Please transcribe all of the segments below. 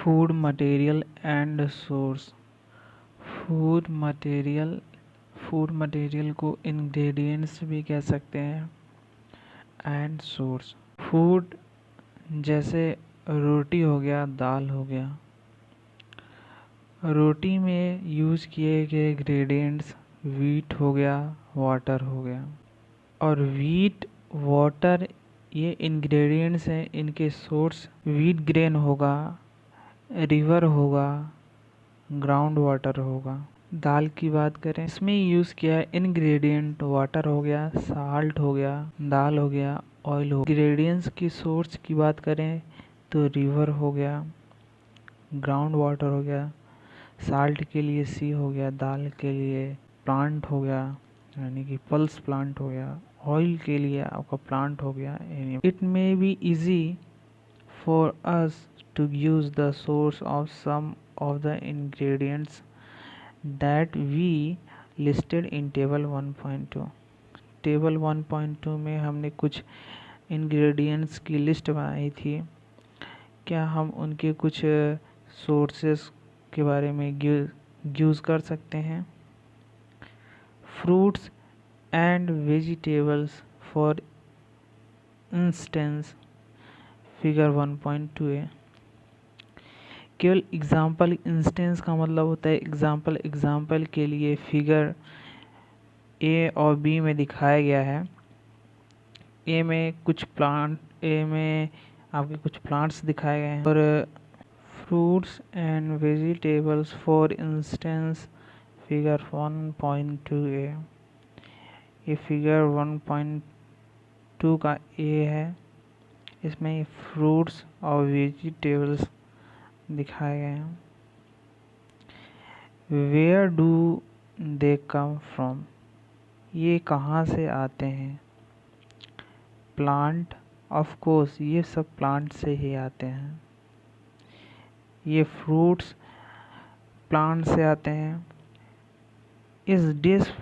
Food material and source. Food material food material को ingredients भी कह सकते हैं एंड सोर्स। फूड जैसे रोटी हो गया, दाल हो गया। रोटी में यूज़ किए गए इंग्रेडिएंट्स वीट हो गया, वाटर हो गया। और वीट, वाटर ये इंग्रेडिएंट्स हैं, इनके सोर्स वीट ग्रेन होगा, रिवर होगा, ग्राउंड वाटर होगा। दाल की बात करें, इसमें यूज़ किया है इंग्रेडिएंट वाटर हो गया, साल्ट हो गया, दाल हो गया, ऑयल हो गया। इंग्रेडिएंट्स की सोर्स की बात करें तो रिवर हो गया, ग्राउंड वाटर हो गया, साल्ट के लिए सी हो गया, दाल के लिए प्लांट हो गया यानी कि पल्स प्लांट हो गया, ऑयल के लिए आपका प्लांट हो गया। It may be easy for us to use the source of some of the ingredients that we listed in table 1.2। Table 1.2 में हमने कुछ इंग्रेडिएंट्स की लिस्ट बनाई थी। क्या हम उनके कुछ सोर्सेस के बारे में यूज़ कर सकते हैं? Fruits and vegetables for instance, figure 1.2 है। केवल एग्जाम्पल, इंस्टेंस का मतलब होता है एग्जाम्पल। एग्जाम्पल के लिए फिगर ए और बी में दिखाया गया है। ए में आपके कुछ प्लांट्स दिखाए गए हैं और fruits and vegetables for instance, figure 1.2 ए। ये फिगर 1.2 का ए है। इसमें फ्रूट्स और वेजिटेबल्स दिखाए गए हैं। Where do they come from, ये कहाँ से आते हैं? प्लांट, ऑफ कोर्स ये सब प्लांट से ही आते हैं। ये फ्रूट्स प्लांट से आते हैं। इस डिश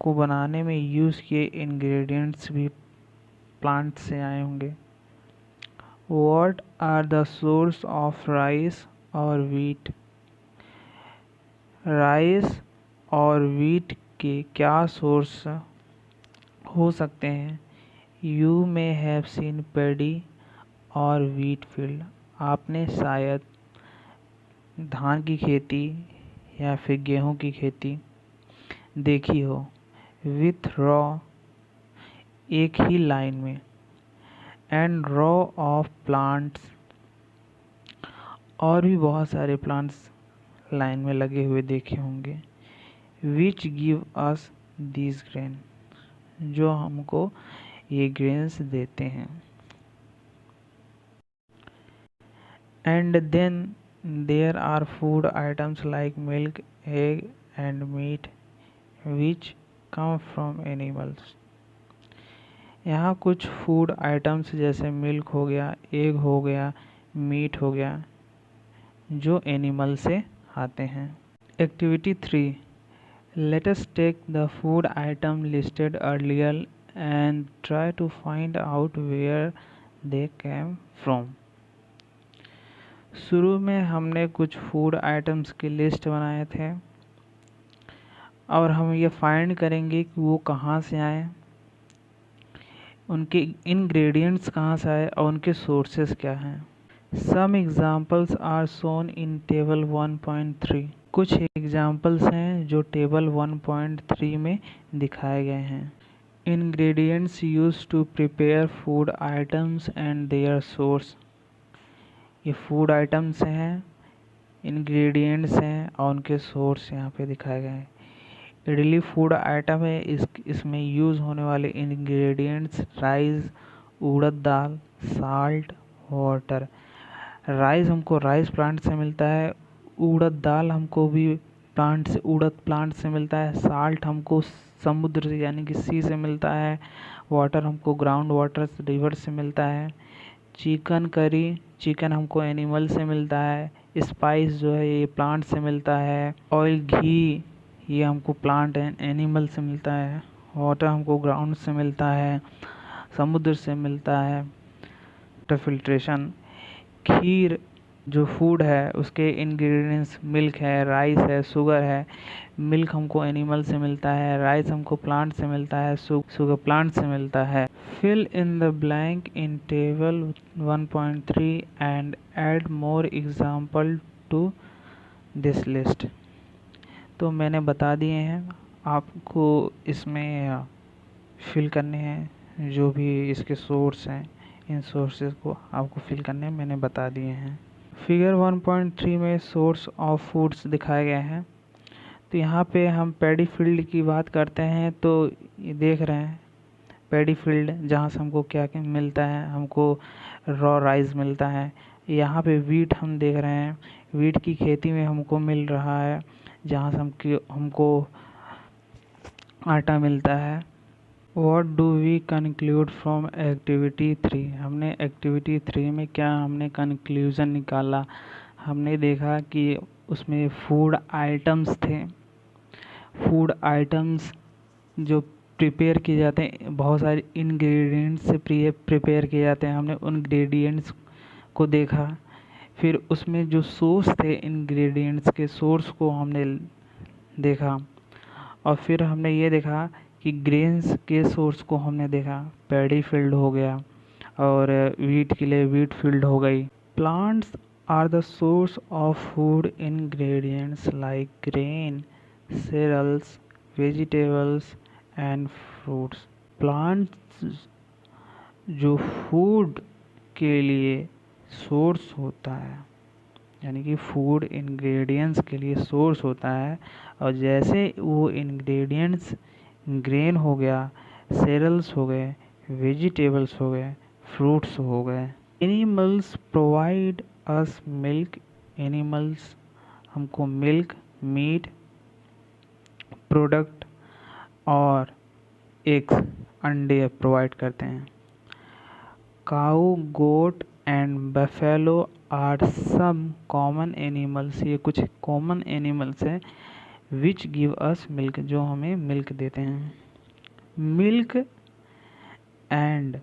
को बनाने में यूज़ किए इंग्रेडिएंट्स भी प्लांट से आए होंगे। What are the source of rice और wheat? राइस और वीट के क्या सोर्स हो सकते हैं? You may have seen paddy और वीट फील्ड, आपने शायद धान की खेती या फिर गेहूं की खेती देखी हो। विथ रॉ, एक ही लाइन में, एंड रॉ ऑफ प्लांट्स, और भी बहुत सारे प्लांट्स लाइन में लगे हुए देखे होंगे। Which give us this grain, जो हमको ये ग्रेन्स देते हैं। And then there are food items like milk, egg and meat which come from animals. यहाँ कुछ फूड आइटम्स जैसे मिल्क हो गया, एग हो गया, मीट हो गया, जो एनिमल से आते हैं। Activity 3, let us take the food item listed earlier and try to find out where they came from। शुरू में हमने कुछ फूड आइटम्स की लिस्ट बनाए थे और हम ये फाइंड करेंगे कि वो कहाँ से आए, उनके इंग्रेडिएंट्स कहाँ से आए और उनके सोर्सेस क्या हैं। Some examples are shown in table 1.3। कुछ एग्जाम्पल्स हैं जो टेबल 1.3 में दिखाए गए हैं। Ingredients use to prepare food items and their source, ये फूड आइटम्स हैं, इंग्रेडिएंट्स हैं और उनके सोर्स यहाँ पे दिखाए गए हैं। इडली फूड आइटम है, इसमें यूज़ होने वाले इंग्रेडिएंट्स राइस, उड़द दाल, साल्ट, वाटर। राइस हमको राइस प्लांट से मिलता है, उड़द दाल हमको भी उड़द प्लांट से मिलता है, साल्ट हमको समुद्र से यानी कि सी से मिलता है, वाटर हमको ग्राउंड वाटर रिवर से मिलता है। चिकन हमको एनिमल से मिलता है। स्पाइस जो है ये प्लांट से मिलता है। ऑयल, घी ये हमको प्लांट एंड एनिमल से मिलता है। वाटर हमको ग्राउंड से मिलता है, समुद्र से मिलता है। फिल्ट्रेशन, खीर जो फूड है उसके इंग्रेडिएंट्स मिल्क है, राइस है, शुगर है। मिल्क हमको एनिमल से मिलता है, राइस हमको प्लांट से मिलता है, शुगर प्लांट से मिलता है। Fill in the blank in table 1.3 and add more example to this list. तो मैंने बता दिए हैं, आपको इसमें फिल करने हैं जो भी इसके सोर्स हैं, इन सोर्सेज को आपको फिल करने हैं, मैंने बता दिए हैं। फिगर 1.3 में सोर्स ऑफ फूड्स दिखाए गए हैं। तो यहाँ पे हम पैडी फील्ड की बात करते हैं, तो ये देख रहे हैं पैडी फील्ड जहाँ से हमको क्या क्या मिलता है, हमको रॉ राइस मिलता है। यहाँ पे वीट हम देख रहे हैं, वीट की खेती में हमको मिल रहा है, जहाँ से हमको आटा मिलता है। What do we conclude from activity 3? हमने एक्टिविटी 3 में क्या हमने कंक्लूज़न निकाला? हमने देखा कि उसमें फूड आइटम्स थे। फूड आइटम्स जो प्रिपेयर किए जाते हैं, बहुत सारे इंग्रेडिएंट्स से प्रिपेयर किए जाते हैं। हमने उन इंग्रेडिएंट्स को देखा। फिर उसमें जो सोर्स थे इंग्रेडिएंट्स के, सोर्स को हमने देखा। और फिर हमने ये देखा कि ग्रेन्स के सोर्स को हमने देखा, पैडी फील्ड हो गया और वीट के लिए वीट फील्ड हो गई। Plants are the source of food ingredients like grain, cereals, vegetables and fruits. Plants जो फूड के लिए सोर्स होता है, यानी कि फूड इंग्रेडिएंट्स के लिए सोर्स होता है। और जैसे वो इंग्रेडिएंट्स ग्रेन हो गया, सेरल्स हो गए, वेजिटेबल्स हो गए, फ्रूट्स हो गए। Animals provide us milk, animals हमको मिल्क, मीट प्रोडक्ट और एग्स, अंडे प्रोवाइड करते हैं। Cow, goat and buffalo are some common animals, ये कुछ कॉमन एनिमल्स हैं विच गिव अस मिल्क, जो हमें मिल्क देते हैं। Milk and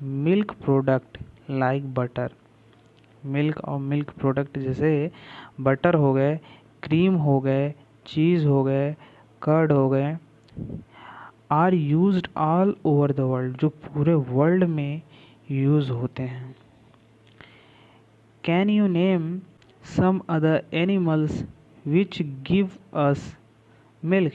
milk product like butter, milk और मिल्क प्रोडक्ट जैसे बटर हो गए, क्रीम हो गए, चीज़ हो गए, कर्ड हो गए, are used all over the world, जो पूरे वर्ल्ड में यूज़ होते हैं। Can you name some other animals which give us milk?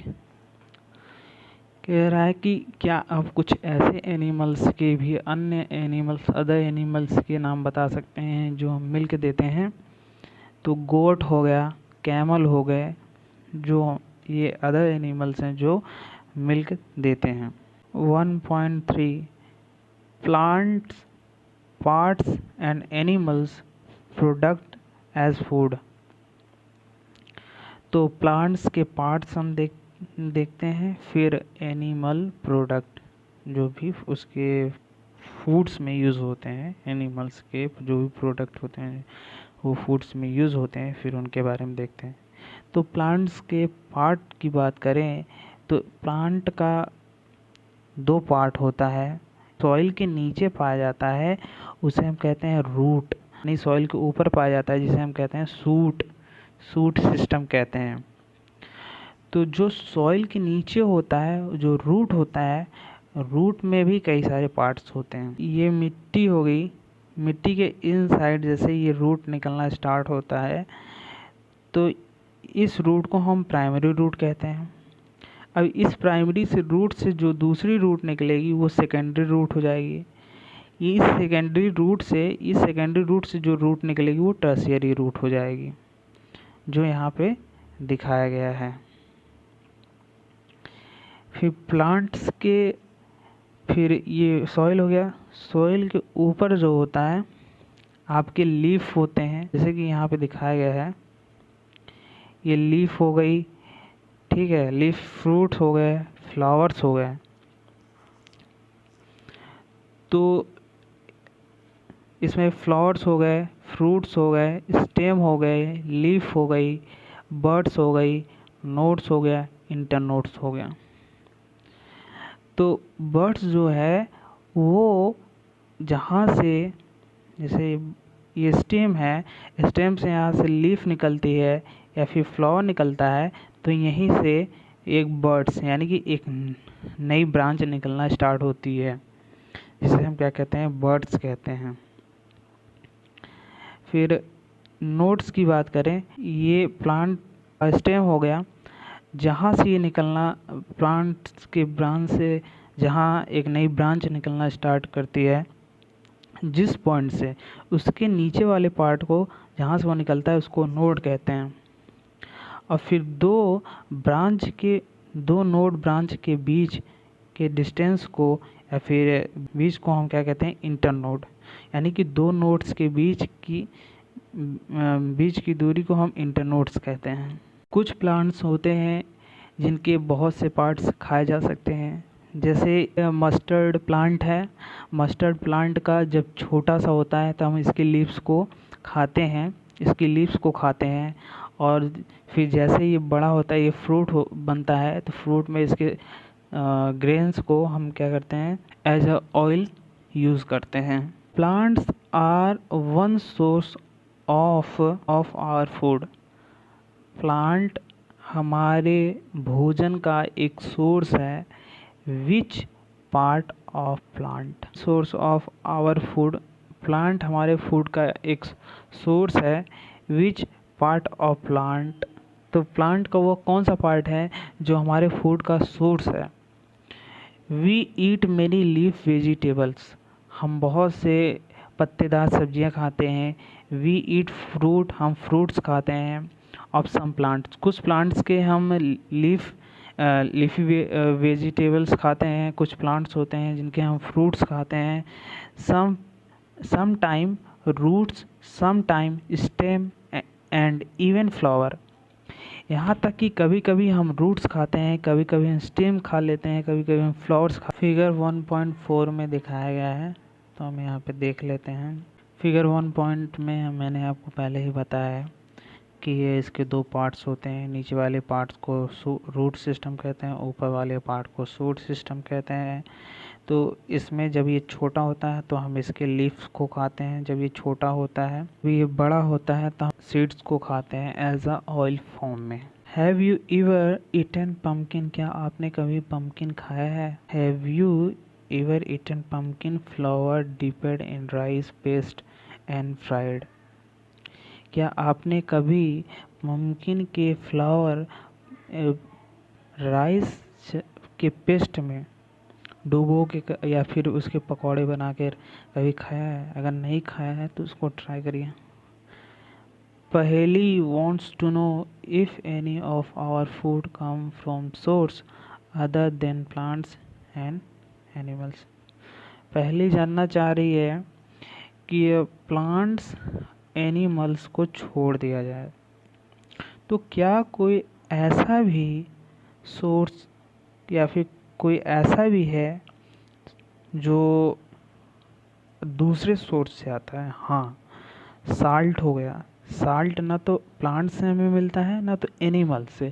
कह रहा है कि क्या आप कुछ ऐसे एनिमल्स के भी, अन्य एनिमल्स, अदर एनिमल्स के नाम बता सकते हैं जो हम मिल्क देते हैं? तो गोट हो गया, कैमल हो गए, जो ये अदर एनिमल्स हैं जो मिल्क देते हैं। 1.3 plants, parts and animals product as food. तो प्लांट्स के पार्ट्स हम देखते हैं, फिर एनिमल प्रोडक्ट जो भी उसके फूड्स में यूज़ होते हैं, एनिमल्स के जो भी प्रोडक्ट होते हैं वो फूड्स में यूज़ होते हैं, फिर उनके बारे में देखते हैं। तो प्लांट्स के पार्ट की बात करें तो प्लांट का 2 पार्ट होता है। सॉइल के नीचे पाया जाता है, उसे हम कहते हैं रूट, नहीं सॉइल के ऊपर पाया जाता है जिसे हम कहते हैं सूट, सूट सिस्टम कहते हैं। तो जो सॉइल के नीचे होता है, जो रूट होता है, रूट में भी कई सारे पार्ट्स होते हैं। ये मिट्टी हो गई, मिट्टी के इनसाइड जैसे ये रूट निकलना स्टार्ट होता है तो इस रूट को हम प्राइमरी रूट कहते हैं। अब इस प्राइमरी से रूट से जो दूसरी रूट निकलेगी वो सेकेंडरी रूट हो जाएगी। इस सेकेंडरी रूट से जो रूट निकलेगी वो टर्शियरी रूट हो जाएगी, जो यहाँ पे दिखाया गया है। फिर प्लांट्स के, फिर ये सॉइल हो गया, सॉइल के ऊपर जो होता है आपके लीफ होते हैं, जैसे कि यहाँ पे दिखाया गया है, ये लीफ हो गई, ठीक है, लीफ फ्रूट हो गए, फ्लावर्स हो गए। तो इसमें फ्लावर्स हो गए, फ्रूट्स हो गए, स्टेम हो गए, लीफ हो गई, बर्ड्स हो गई, नोट्स हो गया, इंटरनोट्स हो गया। तो बर्ड्स जो है वो जहाँ से, जैसे ये स्टेम है, स्टेम से यहाँ से लीफ निकलती है या फिर फ्लावर निकलता है, तो यहीं से एक बर्ड्स यानी कि एक नई ब्रांच निकलना स्टार्ट होती है, जिसे हम क्या कहते हैं, बर्ड्स कहते हैं। फिर नोड्स की बात करें, ये प्लांट स्टेम हो गया, जहाँ से ये निकलना, प्लांट के ब्रांच से जहाँ एक नई ब्रांच निकलना स्टार्ट करती है, जिस पॉइंट से उसके नीचे वाले पार्ट को जहाँ से वो निकलता है उसको नोड कहते हैं। और फिर दो नोड ब्रांच के बीच के डिस्टेंस को या फिर बीच को हम क्या कहते हैं, इंटरनोड, यानी कि दो नोड्स के बीच की दूरी को हम इंटरनोड्स कहते हैं। कुछ प्लांट्स होते हैं जिनके बहुत से पार्ट्स खाए जा सकते हैं, जैसे मस्टर्ड प्लांट है। मस्टर्ड प्लांट का जब छोटा सा होता है तो हम इसके लीव्स को खाते हैं, और फिर जैसे ये बड़ा होता है, ये बनता है, तो फ्रूट में इसके ग्रेन्स को हम क्या करते हैं, एज अ ऑयल यूज़ करते हैं। Plants are one source of our food. Plant हमारे भोजन का एक सोर्स है। Which part of plant source of our food. Plant हमारे फूड का एक सोर्स है। विच पार्ट ऑफ प्लांट, तो प्लांट का वो कौन सा पार्ट है जो हमारे फूड का सोर्स है। We eat many leaf vegetables. हम बहुत से पत्तेदार सब्जियां खाते हैं। वी ईट फ्रूट, हम फ्रूट्स खाते हैं। ऑफ सम प्लांट्स, कुछ प्लांट्स के हम लीफी वेजिटेबल्स खाते हैं। कुछ प्लांट्स होते हैं जिनके हम फ्रूट्स खाते हैं। Some time roots, some time stem and even flower. यहाँ तक कि कभी कभी हम रूट्स खाते हैं, कभी कभी हम स्टेम खा लेते हैं, कभी कभी हम फ्लावर्स फिगर 1.4 में दिखाया गया है, तो हम यहाँ पे देख लेते हैं। फिगर 1 में मैंने आपको पहले ही बताया है कि ये इसके दो पार्ट्स होते हैं। नीचे वाले पार्ट्स को रूट सिस्टम कहते हैं, ऊपर वाले पार्ट को शूट सिस्टम कहते हैं। तो इसमें जब ये छोटा होता है तो हम इसके लीव्स को खाते हैं। जब ये छोटा होता है, जब ये बड़ा होता है तो हम सीड्स को खाते हैं एज अ ऑयल फॉर्म में। Have you ever eaten pumpkin, क्या आपने कभी पम्पकिन खाया है। Have you ever eaten pumpkin flower dipped in rice paste and fried. क्या आपने कभी पम्पकिन के फ्लावर राइस के पेस्ट में डुबो के या फिर उसके पकौड़े बना कर कभी खाया है। अगर नहीं खाया है तो उसको ट्राई करिए। पहेली wants to know if any of our food come from source other than plants and animals। पहेली जानना चाह रही है कि प्लांट्स एनिमल्स को छोड़ दिया जाए तो क्या कोई ऐसा भी सोर्स या फिर कोई ऐसा भी है जो दूसरे सोर्स से आता है। हाँ, साल्ट हो गया। साल्ट ना तो प्लांट से हमें मिलता है ना तो एनिमल से,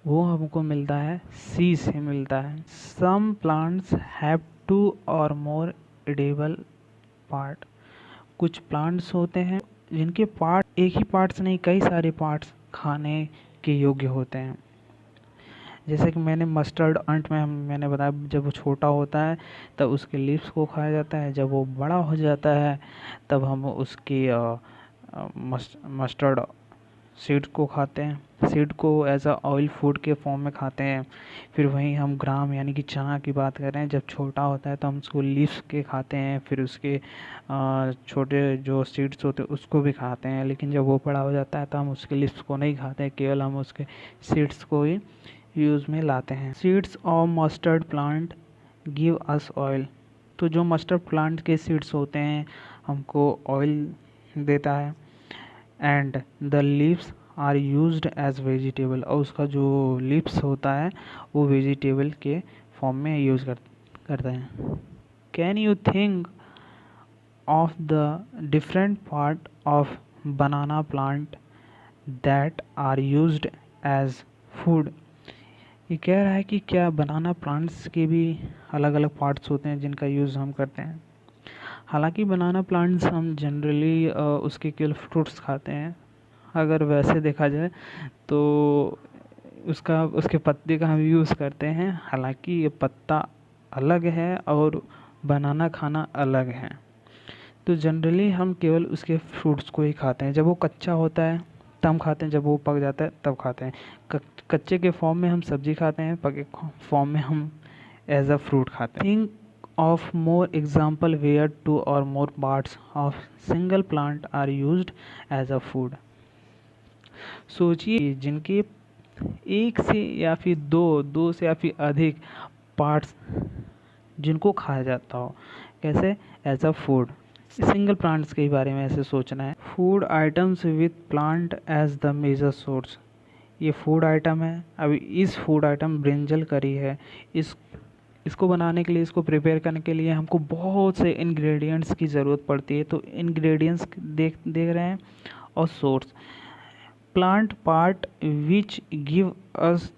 वो हमको मिलता है सी से मिलता है। Some plants have 2 or more edible part. कुछ प्लांट्स होते हैं जिनके पार्ट एक ही पार्ट्स नहीं, कई सारे पार्ट्स खाने के योग्य होते हैं। जैसे कि मैंने मस्टर्ड अंट में मैंने बताया, जब वो छोटा होता है तब उसके लीव्स को खाया जाता है। जब वो बड़ा हो जाता है तब हम उसकी मस्टर्ड सीड को खाते हैं। सीड को एज अ ऑयल फूड के फॉर्म में खाते हैं। फिर वहीं हम ग्राम यानी कि चना की बात करें, जब छोटा होता है तो हम उसको लीव्स के खाते हैं। फिर उसके छोटे जो सीड्स होते हैं उसको भी खाते हैं। लेकिन जब वो बड़ा हो जाता है तो हम उसके लीव्स को नहीं खाते, केवल हम उसके सीड्स को ही यूज़ में लाते हैं। Seeds of mustard plant give us oil. तो जो मस्टर्ड प्लांट के सीड्स होते हैं हमको ऑयल देता है। And the leaves are used as vegetable, और उसका जो लीव्स होता है वो वेजिटेबल के फॉर्म में यूज़ करते हैं। Can you think of the different part of banana plant that are used as food. ये कह रहा है कि क्या बनाना प्लांट्स के भी अलग अलग पार्ट्स होते हैं जिनका यूज़ हम करते हैं। हालांकि बनाना प्लांट्स हम जनरली उसके केवल फ्रूट्स खाते हैं। अगर वैसे देखा जाए तो उसके पत्ते का हम यूज़ करते हैं। हालांकि ये पत्ता अलग है और बनाना खाना अलग है। तो जनरली हम केवल उसके फ्रूट्स को ही खाते हैं। जब वो कच्चा होता है तब खाते हैं, जब वो पक जाता है तब खाते हैं। कच्चे के फॉर्म में हम सब्जी खाते हैं, पके फॉर्म में हम एज अ फ्रूट खाते हैं। Think of more example where 2 or more parts of single plant are used as a food. सोचिए जिनके एक से या फिर दो से या फिर अधिक पार्ट्स जिनको खाया जाता हो, कैसे, as a food. Single plants के बारे में ऐसे सोचना है। Food items with plant as the major source. ये फूड आइटम है। अभी इस फूड आइटम ब्रिंजल करी है। इसको बनाने के लिए, इसको प्रिपेयर करने के लिए हमको बहुत से इंग्रेडिएंट्स की ज़रूरत पड़ती है। तो इंग्रेडिएंट्स देख रहे हैं। और source, plant part which give us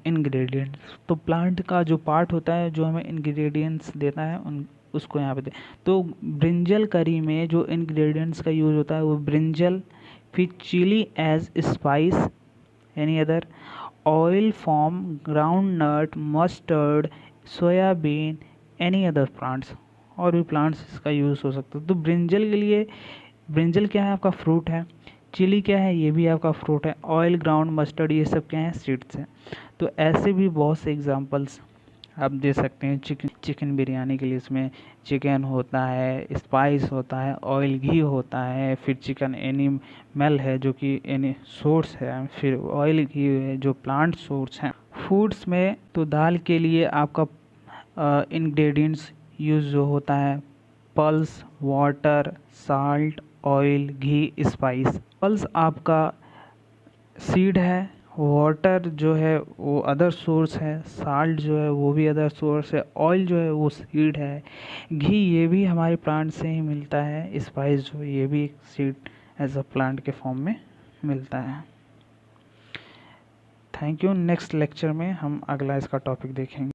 ingredients. तो प्लांट का जो पार्ट होता है जो हमें इंग्रेडिएंट्स देता है उसको यहाँ पे दे। तो ब्रिंजल करी में जो इंग्रेडिएंट्स का यूज़ होता है वो ब्रिंजल, फिर chilli as spice, any other, oil form, groundnut, mustard, soybean, any other plants. और भी प्लांट्स इसका यूज़ हो सकता है। तो ब्रिंजल के लिए, ब्रिंजल क्या है, आपका फ्रूट है। चिली क्या है, ये भी आपका फ्रूट है। ऑयल, ग्राउंड मस्टर्ड, ये सब क्या है, सीड्स हैं। तो ऐसे भी बहुत से एग्जांपल्स आप दे सकते हैं। चिकन बिरयानी के लिए इसमें चिकन होता है, स्पाइस होता है, ऑयल घी होता है, फिर चिकन एनिमल है जो कि एनी सोर्स है, फिर ऑयल घी है जो प्लांट सोर्स है। फूड्स में तो दाल के लिए आपका इंग्रेडिएंट्स यूज़ जो होता है, पल्स, वाटर, साल्ट, ऑयल, घी, स्पाइस। पल्स आपका सीड है, वाटर जो है वो अदर सोर्स है, साल्ट जो है वो भी अदर सोर्स है, ऑयल जो है वो सीड है, घी ये भी हमारे प्लांट से ही मिलता है, स्पाइस जो ये भी एक सीड एज अ प्लांट के फॉर्म में मिलता है। Thank you. नेक्स्ट लेक्चर में हम अगला इसका टॉपिक देखेंगे।